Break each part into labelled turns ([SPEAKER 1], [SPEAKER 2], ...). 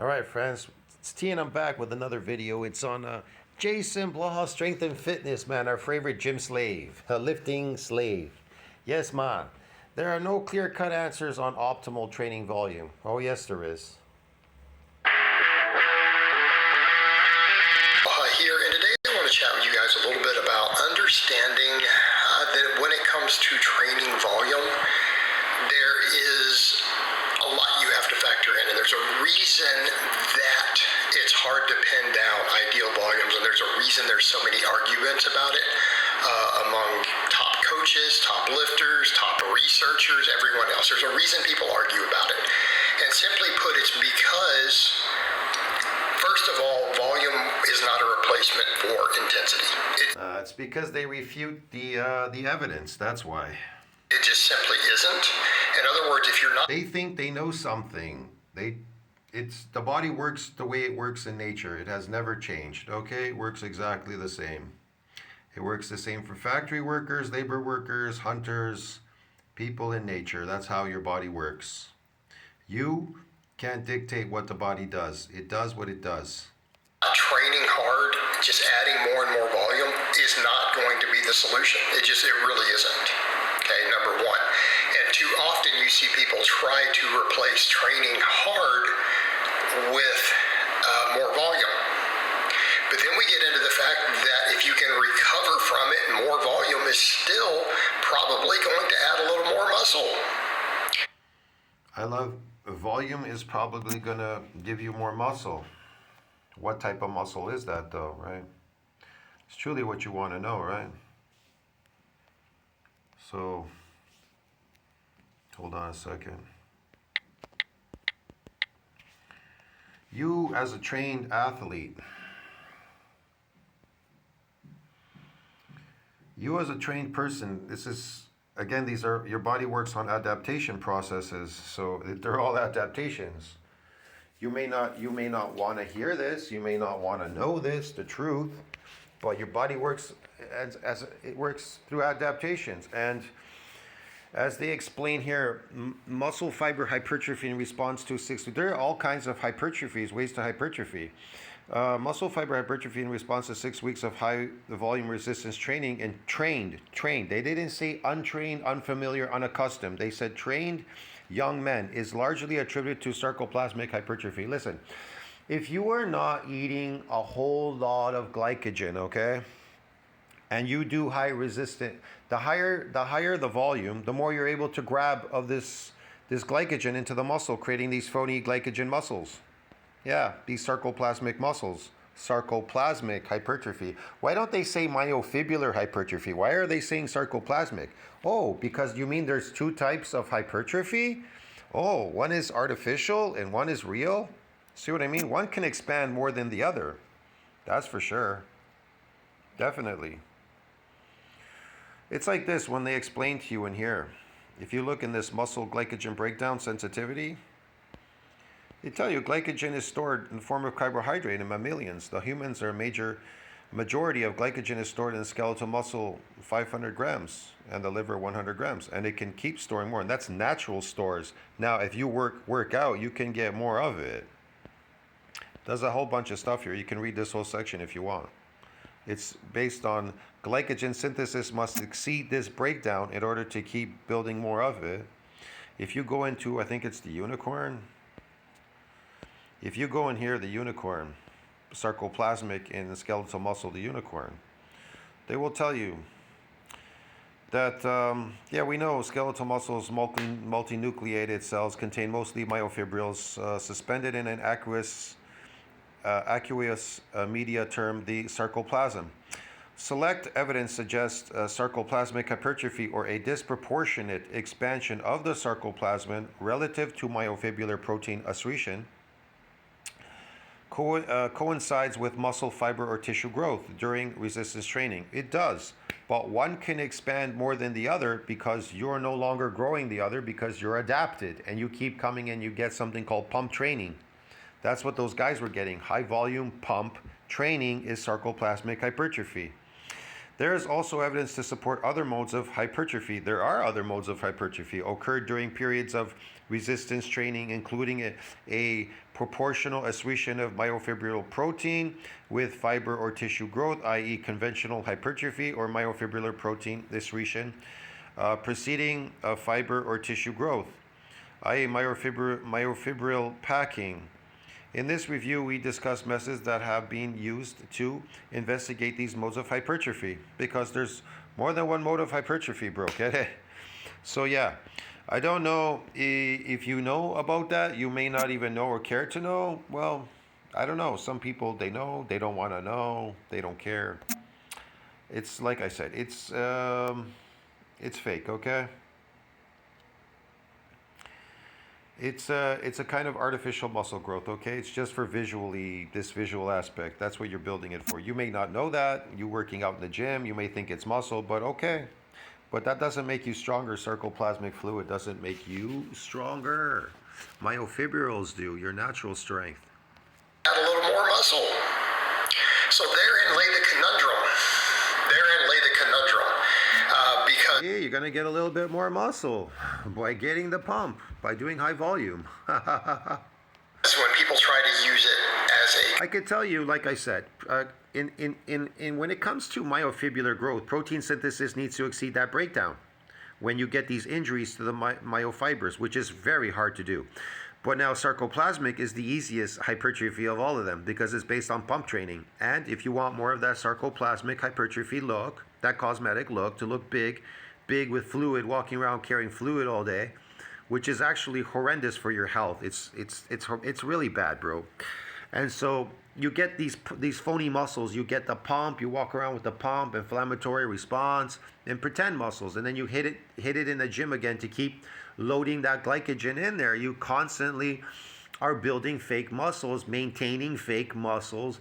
[SPEAKER 1] All right, friends, it's T and I'm back with another video. It's on JasonBlaha Strength and Fitness, man, our favorite gym slave, a lifting slave. Yes, man, there are no clear-cut answers on optimal training volume. Oh, yes, there is.
[SPEAKER 2] Here, and today I want to chat with you guys a little bit about understanding that when it comes to training volume, there is a lot you have to factor in, and there's a reason that it's hard to pin down ideal volumes, and there's a reason there's so many arguments about it among top coaches, top lifters, top researchers, everyone else. There's a reason people argue about it, and simply put, it's because first of all, volume is not a replacement for intensity.
[SPEAKER 1] It's because they refute the evidence. That's why.
[SPEAKER 2] It just simply isn't. In other words, if you're not...
[SPEAKER 1] They think they know something. The body works the way it works in nature. It has never changed, okay? It works exactly the same. It works the same for factory workers, labor workers, hunters, people in nature. That's how your body works. You can't dictate what the body does. It does what it does.
[SPEAKER 2] Training hard, just adding more and more volume is not going to be the solution. It really isn't. Okay, number one. And too often you see people try to replace training hard with more volume. But then we get into the fact that if you can recover from it, more volume is still probably going to add a little more muscle.
[SPEAKER 1] Volume is probably going to give you more muscle. What type of muscle is that, though, right? It's truly what you want to know, right? So, hold on a second. You, as a trained athlete, you as a trained person, this is, again, these are, your body works on adaptation processes, so they're all adaptations. You may not want to hear this, you may not want to know this, the truth, but your body works as it works through adaptations. And as they explain here, muscle fiber hypertrophy in response to there are all kinds of hypertrophies, ways to hypertrophy. Muscle fiber hypertrophy in response to 6 weeks of high volume resistance training and trained. They didn't say untrained, unfamiliar, unaccustomed. They said trained young men is largely attributed to sarcoplasmic hypertrophy. Listen, if you are not eating a whole lot of glycogen, okay, and you do high resistant, the higher the volume, the more you're able to grab of this glycogen into the muscle, creating these phony glycogen muscles. Yeah, these sarcoplasmic muscles. Sarcoplasmic hypertrophy. Why don't they say myofibrillar hypertrophy? Why are they saying sarcoplasmic? Oh, because you mean there's two types of hypertrophy? Oh, one is artificial and one is real? See what I mean? One can expand more than the other. That's for sure. Definitely. It's like this when they explain to you in here. If you look in this muscle glycogen breakdown sensitivity, they tell you glycogen is stored in the form of carbohydrate in mammalians. The humans are majority of glycogen is stored in skeletal muscle 500 grams and the liver 100 grams, and it can keep storing more, and that's natural stores. Now if you work out, you can get more of it. There's a whole bunch of stuff here. You can read this whole section if you want. It's based on glycogen synthesis must exceed this breakdown in order to keep building more of it. If you go into, I think it's the unicorn. If you go in here, the unicorn, sarcoplasmic in the skeletal muscle, the unicorn, they will tell you that, yeah, we know skeletal muscles, multinucleated cells contain mostly myofibrils suspended in an aqueous media termed the sarcoplasm. Select evidence suggests sarcoplasmic hypertrophy or a disproportionate expansion of the sarcoplasm relative to myofibrillar protein accretion coincides with muscle fiber or tissue growth during resistance training. It does, but one can expand more than the other because you're no longer growing the other because you're adapted and you keep coming and you get something called pump training. That's what those guys were getting. High volume pump training is sarcoplasmic hypertrophy. There is also evidence to support other modes of hypertrophy. There are other modes of hypertrophy occurred during periods of resistance training, including a proportional accretion of myofibrillar protein with fiber or tissue growth, i.e. conventional hypertrophy, or myofibrillar protein accretion preceding fiber or tissue growth, i.e. myofibril packing. In this review, we discuss methods that have been used to investigate these modes of hypertrophy, because there's more than one mode of hypertrophy, bro. Get it? So yeah, I don't know if you know about that. You may not even know or care to know. Well, I don't know. Some people, they know, they don't want to know, they don't care. It's like I said, it's fake, okay? It's a kind of artificial muscle growth, okay? It's just for this visual aspect. That's what you're building it for. You may not know that. You working out in the gym, you may think it's muscle, but okay. But that doesn't make you stronger. Sarcoplasmic fluid doesn't make you stronger. Myofibrils do, your natural strength.
[SPEAKER 2] Add a little more muscle. So therein lay the conundrum. Because
[SPEAKER 1] Yeah, you're going to get a little bit more muscle by getting the pump, by doing high volume.
[SPEAKER 2] when people try to use it as
[SPEAKER 1] I could tell you, like I said, in when it comes to myofibrillar growth, protein synthesis needs to exceed that breakdown when you get these injuries to the myofibers, which is very hard to do. But now sarcoplasmic is the easiest hypertrophy of all of them because it's based on pump training. And if you want more of that sarcoplasmic hypertrophy look, that cosmetic look, to look big with fluid, walking around carrying fluid all day, which is actually horrendous for your health. It's really bad, bro. And so you get these phony muscles. You get the pump. You walk around with the pump, inflammatory response, and pretend muscles. And then you hit it in the gym again to keep loading that glycogen in there. You constantly are building fake muscles, maintaining fake muscles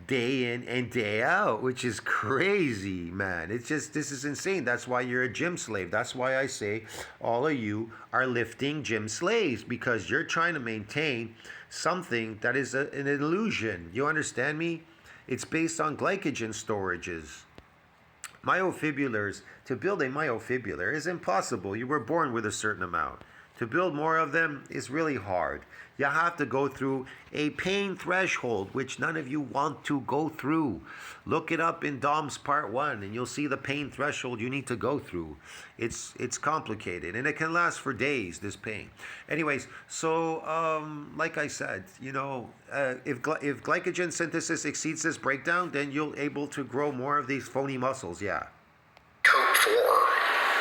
[SPEAKER 1] day in and day out, which is crazy, man. This is insane. That's why you're a gym slave. That's why I say all of you are lifting gym slaves, because you're trying to maintain something that is an illusion. You understand me? It's based on glycogen storages. Myofibrillars, to build a myofibrillar is impossible. You were born with a certain amount. To build more of them is really hard. You have to go through a pain threshold, which none of you want to go through. Look it up in DOMS Part 1, and you'll see the pain threshold you need to go through. It's complicated, and it can last for days, this pain. Anyways, so like I said, you know, if glycogen synthesis exceeds this breakdown, then you'll able to grow more of these phony muscles, yeah.
[SPEAKER 2] code for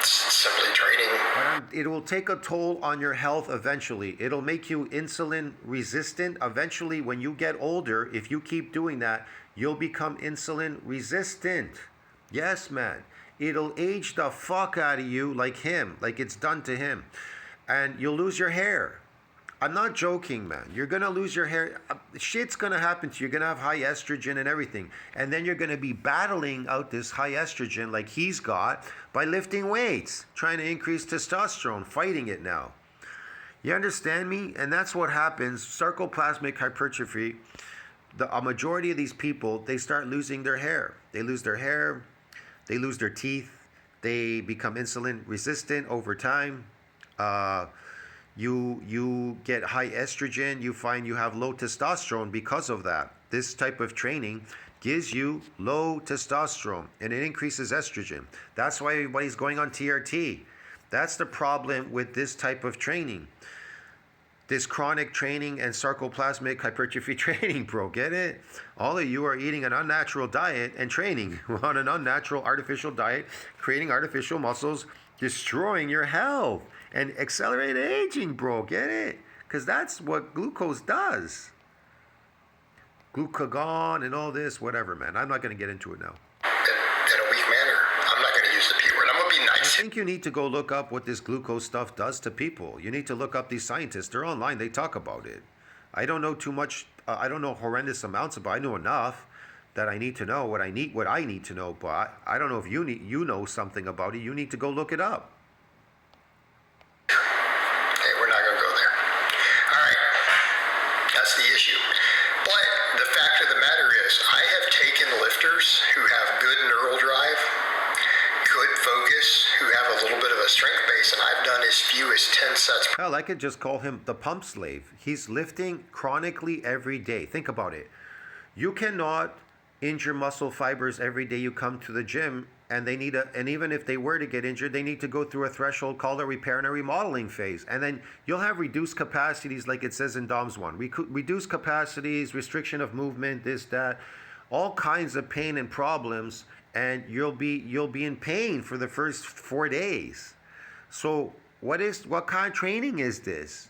[SPEAKER 2] simply training.
[SPEAKER 1] But it will take a toll on your health eventually. It'll make you insulin resistant. Eventually, when you get older, if you keep doing that, you'll become insulin resistant. Yes, man. It'll age the fuck out of you like him, like it's done to him. And you'll lose your hair. I'm not joking, man. You're going to lose your hair. Shit's going to happen to you. You're going to have high estrogen and everything. And then you're going to be battling out this high estrogen like he's got by lifting weights, trying to increase testosterone, fighting it now. You understand me? And that's what happens. Sarcoplasmic hypertrophy, a majority of these people, they start losing their hair. They lose their hair. They lose their teeth. They become insulin resistant over time. You get high estrogen, you find you have low testosterone because of that. This type of training gives you low testosterone and it increases estrogen. That's why everybody's going on TRT. That's the problem with this type of training. This chronic training and sarcoplasmic hypertrophy training, bro, get it? All of you are eating an unnatural diet and training on an unnatural artificial diet, creating artificial muscles, destroying your health. And accelerate aging, bro, get it? Because that's what glucose does. Glucagon and all this, whatever, man. I'm not going to get into it now.
[SPEAKER 2] In a weak manner. I'm not going to use the P word. I'm going to be nice.
[SPEAKER 1] I think you need to go look up what this glucose stuff does to people. You need to look up these scientists. They're online. They talk about it. I don't know too much. I don't know horrendous amounts about it. I know enough that I need to know what I need to know. But I don't know if you know something about it. You need to go look it up.
[SPEAKER 2] But the fact of the matter is, I have taken lifters who have good neural drive, good focus, who have a little bit of a strength base, and I've done as few as 10 sets.
[SPEAKER 1] Hell, I could just call him the pump slave. He's lifting chronically every day. Think about it. You cannot injure muscle fibers every day you come to the gym, and and even if they were to get injured, they need to go through a threshold called a repair and a remodeling phase. And then you'll have reduced capacities, like it says in DOMS 1. Reduced capacities, restriction of movement, this, that, all kinds of pain and problems, and you'll be in pain for the first 4 days. So what kind of training is this?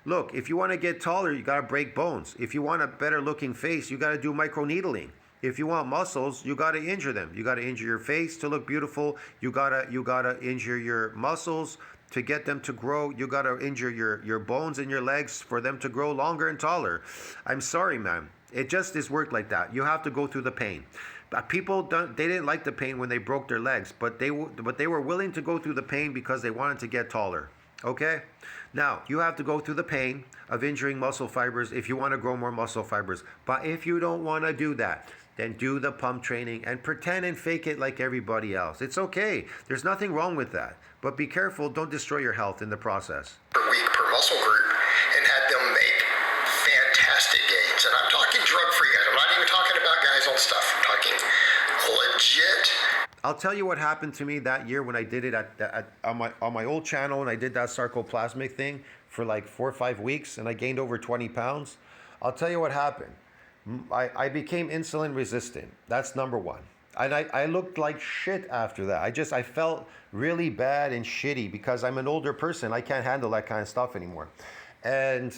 [SPEAKER 1] Look, if you want to get taller, you got to break bones. If you want a better looking face, you got to do microneedling. If you want muscles, you got to injure them. You got to injure your face to look beautiful. You got to injure your muscles to get them to grow. You got to injure your bones in your legs for them to grow longer and taller. I'm sorry, man. It just is work like that. You have to go through the pain. But people they didn't like the pain when they broke their legs, but they were willing to go through the pain because they wanted to get taller. Okay? Now, you have to go through the pain of injuring muscle fibers if you want to grow more muscle fibers. But if you don't want to do that, then do the pump training and pretend and fake it like everybody else. It's okay. There's nothing wrong with that. But be careful. Don't destroy your health in the process.
[SPEAKER 2] Per week per muscle group, and had them make fantastic gains. And I'm talking drug-free guys. I'm not even talking about guys on stuff. I'm talking legit.
[SPEAKER 1] I'll tell you what happened to me that year when I did it on my old channel, and I did that sarcoplasmic thing for like 4 or 5 weeks, and I gained over 20 pounds. I'll tell you what happened. I became insulin resistant. That's number one. And I looked like shit after that. I felt really bad and shitty because I'm an older person. I can't handle that kind of stuff anymore. And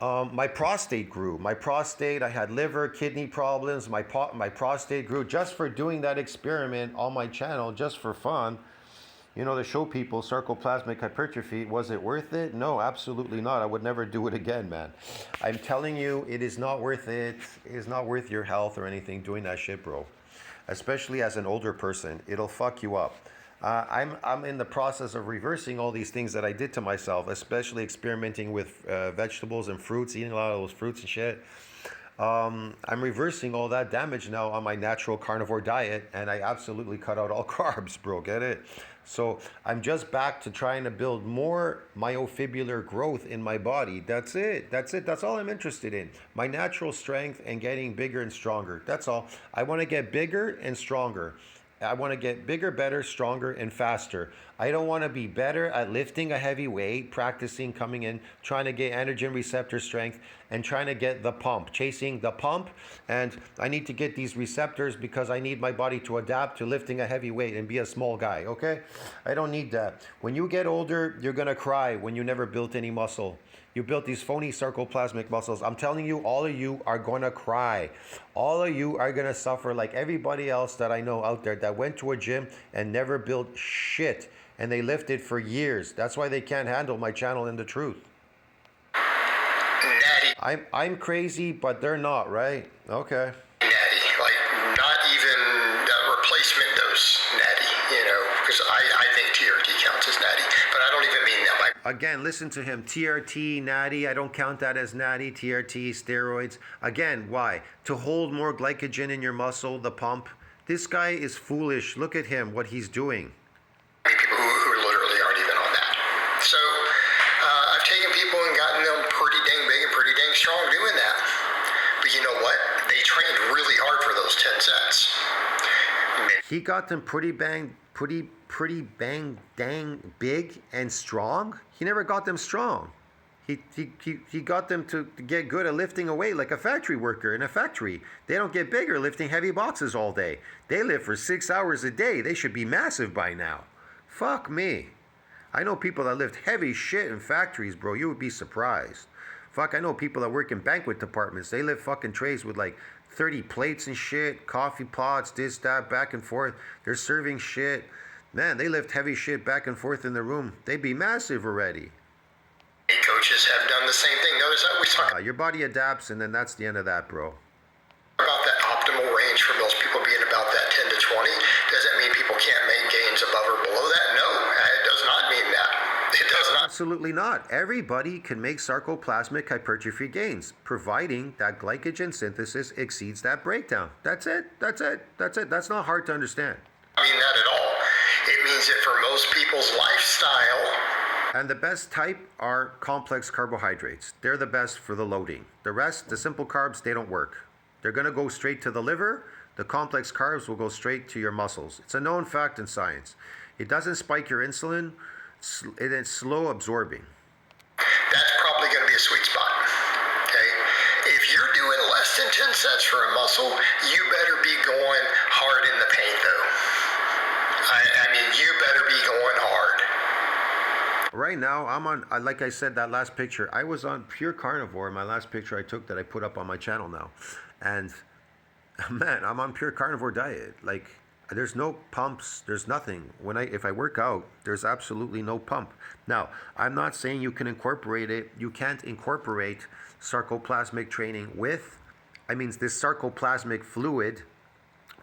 [SPEAKER 1] my prostate grew. I had liver, kidney problems. My prostate grew just for doing that experiment on my channel, just for fun. You know, to show people sarcoplasmic hypertrophy. Was it worth it? No, absolutely not. I would never do it again, man. I'm telling you, it is not worth it. It is not worth your health or anything doing that shit, bro. Especially as an older person, it'll fuck you up. I'm in the process of reversing all these things that I did to myself, especially experimenting with vegetables and fruits, eating a lot of those fruits and shit. I'm reversing all that damage now on my natural carnivore diet, and I absolutely cut out all carbs, bro. Get it? So I'm just back to trying to build more myofibrillar growth in my body. That's it. That's all I'm interested in. My natural strength and getting bigger and stronger. That's all. I want to get bigger and stronger. I want to get bigger, better, stronger, and faster. I don't want to be better at lifting a heavy weight, practicing, coming in, trying to get androgen receptor strength, and trying to get the pump, chasing the pump. And I need to get these receptors because I need my body to adapt to lifting a heavy weight and be a small guy, okay? I don't need that. When you get older, you're going to cry when you never built any muscle. You built these phony sarcoplasmic muscles. I'm telling you, all of you are going to cry. All of you are going to suffer like everybody else that I know out there that went to a gym and never built shit. And they lifted for years. That's why they can't handle my channel and the truth.
[SPEAKER 2] Natty.
[SPEAKER 1] I'm crazy, but they're not, right? Okay.
[SPEAKER 2] Natty. Like, not even the replacement dose natty, you know, because I think TRT counts as natty, but I don't even mean that.
[SPEAKER 1] Again, listen to him. TRT, natty. I don't count that as natty. TRT, steroids. Again, why? To hold more glycogen in your muscle, the pump. This guy is foolish. Look at him, what he's doing.
[SPEAKER 2] People who literally aren't even on that. So I've taken people and gotten them pretty dang big and pretty dang strong doing that. But you know what? They trained really hard for those 10 sets.
[SPEAKER 1] He got them pretty bang dang big and strong. He never got them strong. He got them to get good at lifting a weight like a factory worker in a factory. They don't get bigger lifting heavy boxes all day. They lift for 6 hours a day. They should be massive by now. Fuck me. I know people that lift heavy shit in factories, bro. You would be surprised. Fuck, I know people that work in banquet departments. They lift fucking trays with like 30 plates and shit, coffee pots, this, that, back and forth. They're serving shit. Man, they lift heavy shit back and forth in the room. They'd be massive already.
[SPEAKER 2] Coaches have done the same thing. Notice that we talk
[SPEAKER 1] your body adapts, and then that's the end of that, bro.
[SPEAKER 2] About that optimal range for most people being about that 10 to 20. Does that mean people can't make gains above or below that? No, it does not mean that. It It does not.
[SPEAKER 1] Absolutely not. Everybody can make sarcoplasmic hypertrophy gains, providing that glycogen synthesis exceeds that breakdown. That's it. That's it. That's it. That's not hard to understand.
[SPEAKER 2] Mean that at all. It means that for most people's lifestyle.
[SPEAKER 1] And the best type are complex carbohydrates. They're the best for the loading. The rest, the simple carbs, they don't work. They're going to go straight to the liver. The complex carbs will go straight to your muscles. It's a known fact in science. It doesn't spike your insulin. It's slow absorbing.
[SPEAKER 2] That's probably going to be a sweet spot. Okay? If you're doing less than 10 sets for a muscle, you better be going hard in the paint, though. I mean, you better be going hard.
[SPEAKER 1] Right now, I'm on, like I said, that last picture, I was on pure carnivore, my last picture I took that I put up on my channel now. And man, I'm on pure carnivore diet. Like, there's no pumps, there's nothing. If I work out, there's absolutely no pump. Now, I'm not saying you can incorporate it. You can't incorporate sarcoplasmic training with, this sarcoplasmic fluid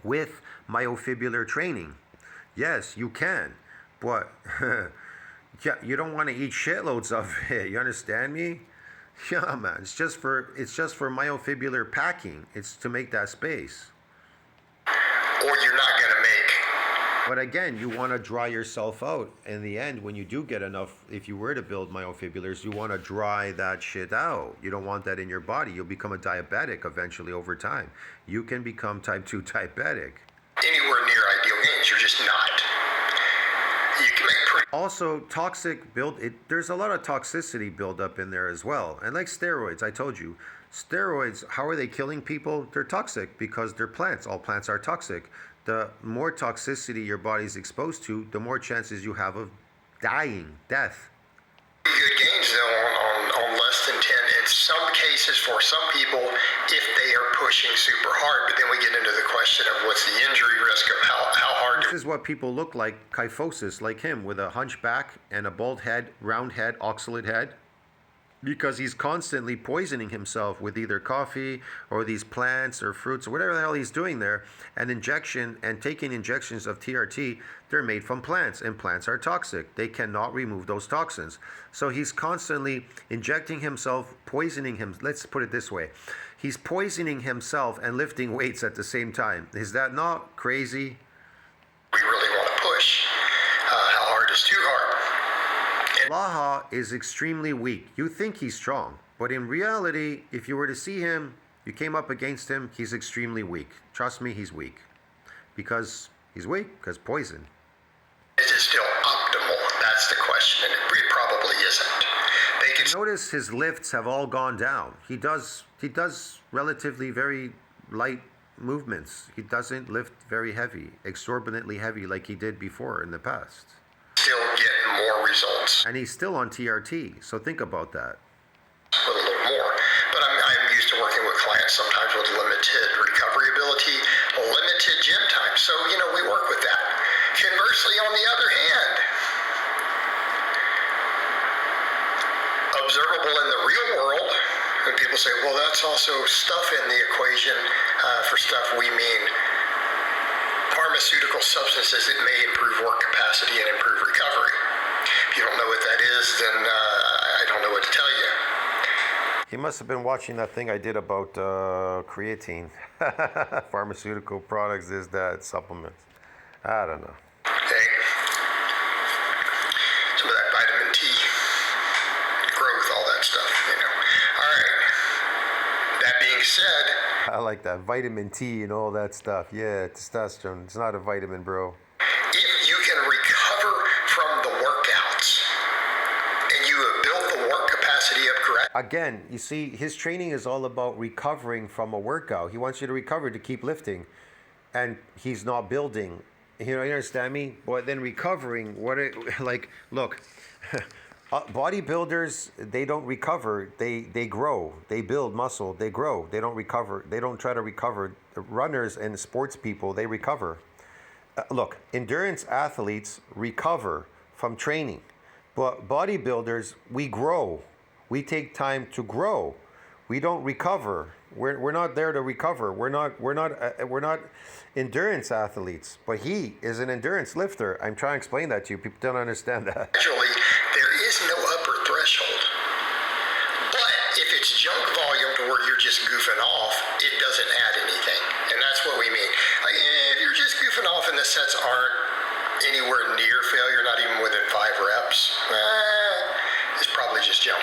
[SPEAKER 1] with myofibrillar training. Yes, you can, but yeah, you don't want to eat shitloads of it. You understand me? Yeah, man. It's just for myofibrillar packing. It's to make that space.
[SPEAKER 2] Or you're not going to make.
[SPEAKER 1] But again, you want to dry yourself out. In the end, when you do get enough, if you were to build myofibrillars, you want to dry that shit out. You don't want that in your body. You'll become a diabetic eventually over time. You can become type 2 diabetic.
[SPEAKER 2] Anywhere near ideal gains, you're just not. You can make pretty.
[SPEAKER 1] Also, there's a lot of toxicity build up in there as well. And like steroids, I told you, steroids, how are they killing people? They're toxic because they're plants. All plants are toxic. The more toxicity your body's exposed to, the more chances you have of death.
[SPEAKER 2] Good gains though on less than 10 in some cases for some people if they are pushing super hard, but then we get into the question of what's the injury risk of how hard.
[SPEAKER 1] This is what people look like, kyphosis, like him, with a hunchback and a bald head, round head, oxalate head, because he's constantly poisoning himself with either coffee or these plants or fruits or whatever the hell he's doing there. And taking injections of TRT, they're made from plants, and plants are toxic. They cannot remove those toxins. So he's constantly injecting himself, poisoning him. Let's put it this way. He's poisoning himself and lifting weights at the same time. Is that not crazy?
[SPEAKER 2] We really want to push. How hard is too hard?
[SPEAKER 1] Blaha is extremely weak. You think he's strong, but in reality, if you were to see him, you came up against him, he's extremely weak. Trust me, he's weak. Because he's weak, because poison.
[SPEAKER 2] Is it still optimal? That's the question, and it probably isn't.
[SPEAKER 1] Notice his lifts have all gone down. He does relatively very light movements. He doesn't lift very heavy, exorbitantly heavy like he did before in the past.
[SPEAKER 2] Still getting more results.
[SPEAKER 1] And he's still on TRT, so think about that.
[SPEAKER 2] A little more. But I'm used to working with clients sometimes with limited recovery ability, limited gym time. So, we work with that. Conversely, on the other hand, observable in the real world, when people say, well, that's also stuff in the equation. For stuff, we mean pharmaceutical substances that may improve work capacity and improve recovery. If you don't know what that is, then I don't know what to tell you.
[SPEAKER 1] He must have been watching that thing I did about creatine. Pharmaceutical products, this, that, supplements. I don't know.
[SPEAKER 2] Okay. Some of that vitamin T, growth, all that stuff, All right. That being said,
[SPEAKER 1] I like that. Vitamin T and all that stuff. Yeah, testosterone. It's not a vitamin, bro.
[SPEAKER 2] if you can recover from the workouts and you have built the work capacity up correct.
[SPEAKER 1] Again, you see, his training is all about recovering from a workout. He wants you to recover to keep lifting, and he's not building. You understand me? But then recovering, look, bodybuilders, they don't recover. They grow. They build muscle. They grow. They don't recover. They don't try to recover. Runners and sports people, they recover. Look, endurance athletes recover from training, but bodybuilders, we grow. We take time to grow. We don't recover. We're not there to recover. We're not endurance athletes. But he is an endurance lifter. I'm trying to explain that to you. People don't understand that.
[SPEAKER 2] Actually, there is you're just goofing off, it doesn't add anything. And that's what we mean. Like, if you're just goofing off and the sets aren't anywhere near failure, not even within 5 reps, it's probably just junk.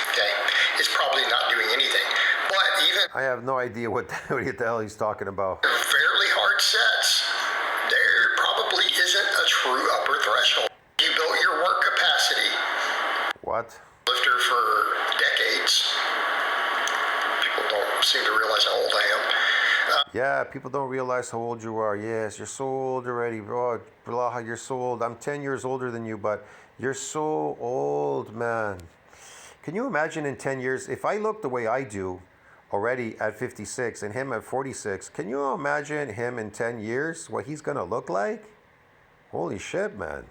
[SPEAKER 2] Okay? It's probably not doing anything. But even
[SPEAKER 1] I have no idea what the hell he's talking about.
[SPEAKER 2] fairly hard sets, there probably isn't a true upper threshold. You built your work capacity.
[SPEAKER 1] What?
[SPEAKER 2] Lifter for decades. People don't seem to realize how old I am.
[SPEAKER 1] Yeah, people don't realize how old you are. Yes, you're so old already, bro. Blaha, you're so old. I'm 10 years older than you, but you're so old, man. Can you imagine in 10 years, if I look the way I do already at 56 and him at 46, can you imagine him in 10 years, what he's going to look like? Holy shit, man.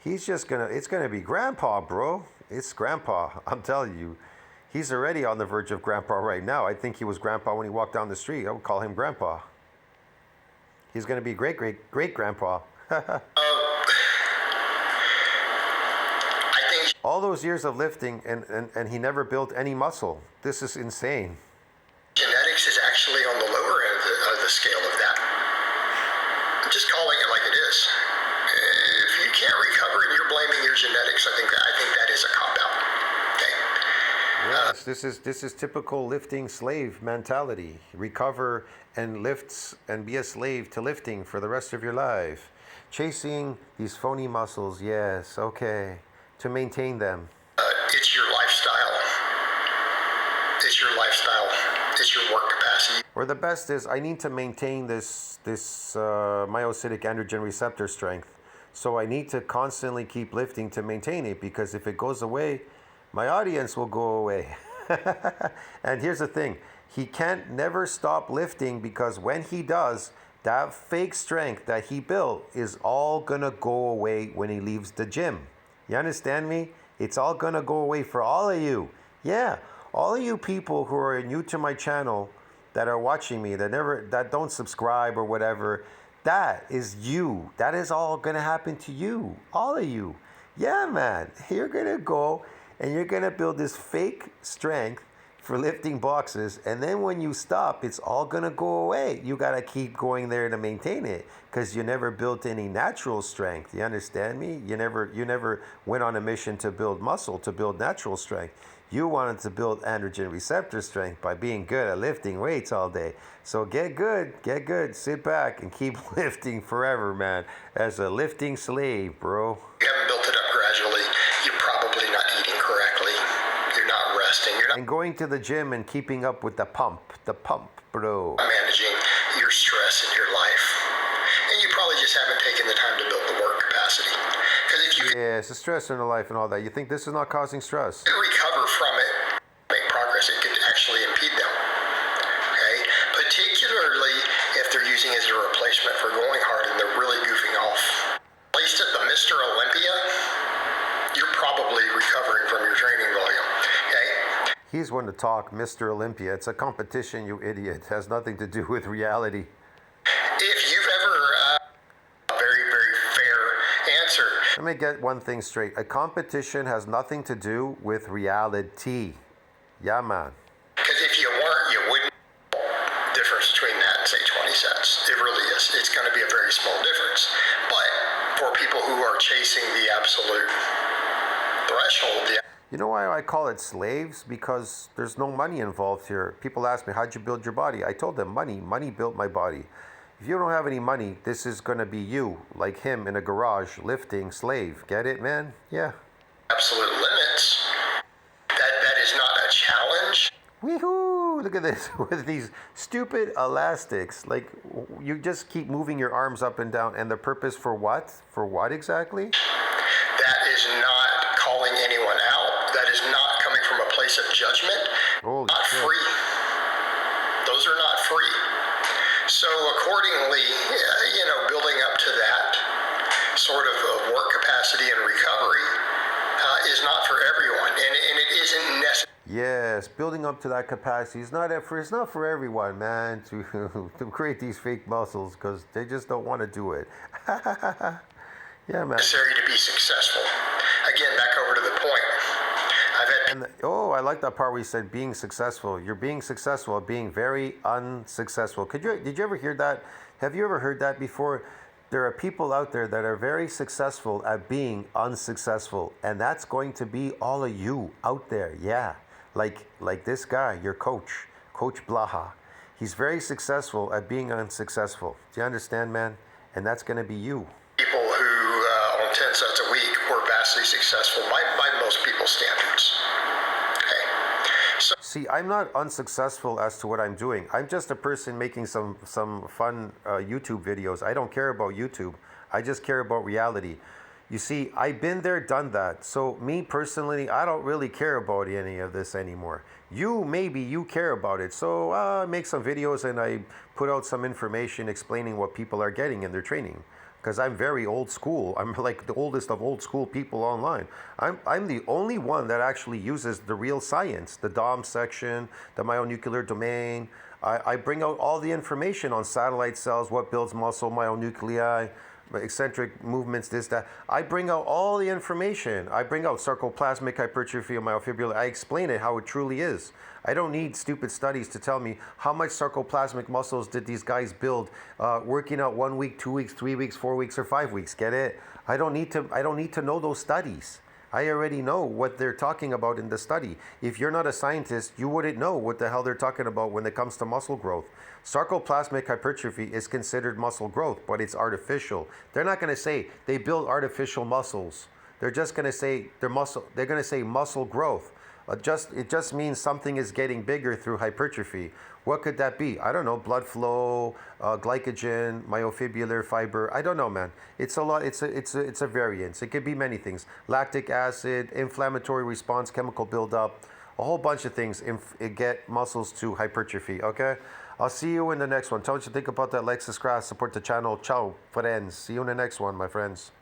[SPEAKER 1] He's just going to, it's going to be grandpa, bro. It's grandpa. I'm telling you. He's already on the verge of grandpa right now. I think he was grandpa when he walked down the street. I would call him grandpa. He's going to be great grandpa.
[SPEAKER 2] I think
[SPEAKER 1] All those years of lifting and he never built any muscle. This is insane.
[SPEAKER 2] genetics is actually on the lower end of the scale of that. I'm just calling it like it is. If you can't recover and you're blaming your genetics, I think that is a cop-out. Okay?
[SPEAKER 1] Yes, this is typical lifting slave mentality. Recover and lifts and be a slave to lifting for the rest of your life. Chasing these phony muscles, yes, okay, to maintain them.
[SPEAKER 2] It's your lifestyle. It's your lifestyle. It's your work capacity.
[SPEAKER 1] Or the best is I need to maintain this myocytic androgen receptor strength. So I need to constantly keep lifting to maintain it, because if it goes away, my audience will go away. And here's the thing, he can't never stop lifting, because when he does, that fake strength that he built is all gonna go away when he leaves the gym. You understand me? It's all gonna go away for all of you. Yeah, all of you people who are new to my channel that are watching me, that don't subscribe or whatever, that is you. That is all gonna happen to you. All of you. Yeah, man. You're gonna go and you're gonna build this fake strength for lifting boxes, and then when you stop, it's all gonna go away. You gotta keep going there to maintain it, because you never built any natural strength. You understand me? You never went on a mission to build muscle, to build natural strength. You wanted to build androgen receptor strength by being good at lifting weights all day. So get good, sit back and keep lifting forever, man. As a lifting slave, bro.
[SPEAKER 2] You haven't built it up gradually. You're probably not eating correctly. You're not resting. You're not
[SPEAKER 1] And going to the gym and keeping up with the pump, bro.
[SPEAKER 2] managing your stress in your life. And you probably just haven't taken the time to build the work capacity. Because if you
[SPEAKER 1] Yeah, it's the stress in the life and all that. You think this is not causing stress?
[SPEAKER 2] can recover from it, make progress, it could actually impede them. Okay? Particularly if they're using it as a replacement for going hard and they're really goofing off. Placed at the Mr. Olympia, you're probably recovering from your training volume. Okay?
[SPEAKER 1] He's one to talk, Mr. Olympia. It's a competition, you idiot. It has nothing to do with reality.
[SPEAKER 2] If you've ever, a very, very fair answer.
[SPEAKER 1] Let me get one thing straight. A competition has nothing to do with reality. Yeah, man.
[SPEAKER 2] Because if you weren't, you wouldn't. Difference between that and say 20 cents. It really is. It's going to be a very small difference. But for people who are chasing the absolute threshold,
[SPEAKER 1] You know why I call it slaves? Because there's no money involved here. People ask me, how'd you build your body? I told them, money. Money built my body. If you don't have any money, this is going to be you, like him in a garage, lifting, slave. Get it, man? Yeah.
[SPEAKER 2] absolute limits, that is not a challenge.
[SPEAKER 1] Woohoo! Look at this, with these stupid elastics. Like, you just keep moving your arms up and down, and the purpose for what? For what exactly?
[SPEAKER 2] That is not calling anyone out. That is not coming from a place of judgment.
[SPEAKER 1] Holy
[SPEAKER 2] Not
[SPEAKER 1] shit.
[SPEAKER 2] free. Those are not free. So accordingly, building up to that sort of work capacity and recovery is not for everyone, and it isn't necessary.
[SPEAKER 1] Yes, building up to that capacity is not it's not for everyone, man, to create these fake muscles, because they just don't want to do it. Yeah, man.
[SPEAKER 2] Necessary to be successful. Again, back over to the point. I've had
[SPEAKER 1] And oh, I like that part where you said being successful. You're being successful at being very unsuccessful. Did you ever hear that? Have you ever heard that before? There are people out there that are very successful at being unsuccessful, and that's going to be all of you out there. Yeah, like this guy, your coach, Coach Blaha. He's very successful at being unsuccessful. Do you understand, man? And that's going to be you.
[SPEAKER 2] People who on 10 sets a week were vastly successful by most people's standards. Okay. So
[SPEAKER 1] See, I'm not unsuccessful as to what I'm doing. I'm just a person making some fun YouTube videos. I don't care about YouTube. I just care about reality. You see, I've been there, done that. So me personally, I don't really care about any of this anymore. Maybe you care about it. So I make some videos and I put out some information explaining what people are getting in their training. Because I'm very old school. I'm like the oldest of old school people online. I'm the only one that actually uses the real science, the DOM section, the myonuclear domain. I bring out all the information on satellite cells, what builds muscle, myonuclei, eccentric movements, this, that. I bring out all the information. I bring out sarcoplasmic hypertrophy of myofibrillar. I explain it how it truly is. I don't need stupid studies to tell me how much sarcoplasmic muscles did these guys build working out 1 week, 2 weeks, 3 weeks, 4 weeks, or 5 weeks. Get it? I don't need to know those studies. I already know what they're talking about in the study. If you're not a scientist, you wouldn't know what the hell they're talking about when it comes to muscle growth. Sarcoplasmic hypertrophy is considered muscle growth, but it's artificial. They're not going to say they build artificial muscles. They're just going to say They're going to say muscle growth. It just means something is getting bigger through hypertrophy. What could that be? I don't know. Blood flow, glycogen, myofibrillar fiber. I don't know, man. It's a lot. It's a variance. It could be many things. Lactic acid, inflammatory response, chemical buildup, a whole bunch of things. Get muscles to hypertrophy. Okay. I'll see you in the next one. Tell me what you think about that. Like, subscribe, support the channel. Ciao, friends. See you in the next one, my friends.